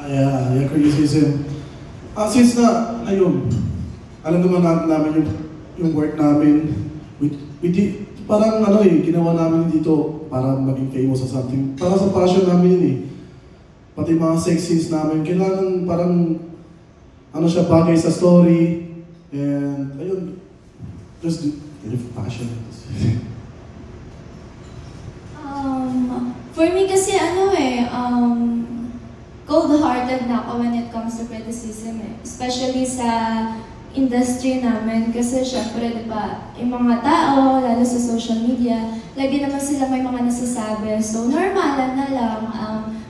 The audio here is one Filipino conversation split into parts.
Yeah, criticism. Since na, ayun, alam naman namin yung work namin, parang ano ginawa namin dito para maging famous or something. Para sa passion namin yun eh. Pati mga sex scenes namin, kailangan parang ano siya bagay sa story. And ayun, just live passion. For me kasi cold-hearted na ako when it comes to criticism eh. Especially sa industry namin kasi syempre diba, yung mga tao, lalo sa social media, lagi naman sila may mga nasasabi. So normalan na lang,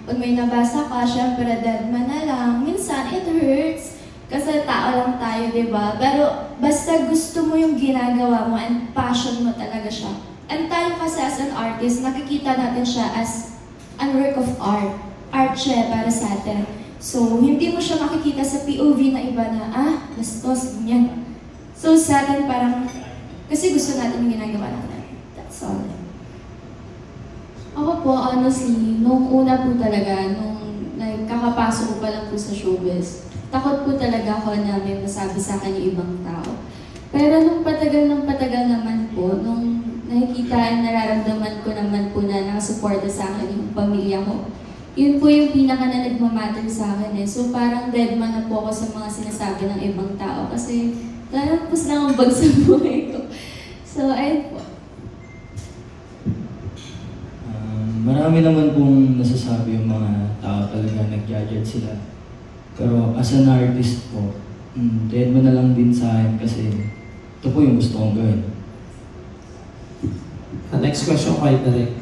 pag may nabasa ka, syempre deadman na lang. Minsan it hurts kasi tao lang tayo, diba? Pero basta gusto mo yung ginagawa mo and passion mo talaga siya. And tayo kasi as an artist, nakikita natin siya as a work of art. Art siya para sa atin. So, hindi mo siya makikita sa POV na iba na, bastos, ganyan. So, sa atin parang, kasi gusto natin yung ginagawa natin. That's all. Ako po, honestly, nung una po talaga, nung kakapasok ko pa lang po sa showbiz, takot po talaga ako na may masabi sa akin yung ibang tao. Pero nung patagal naman po, nung nakikita at nararamdaman ko naman po na nakasuporta sa akin yung pamilya ko, yun po yung pinaka na nagmamatter sa akin eh. So parang dead man na po ako sa mga sinasabi ng ibang tao kasi tapos lang ang bag sa buhay ko. So ayun po. Marami naman pong nasasabi yung mga tao talaga, nag-judge sila. Pero as an artist po, dead man na lang din sa akin kasi ito po yung gusto kong gawin. Next question kay Derek.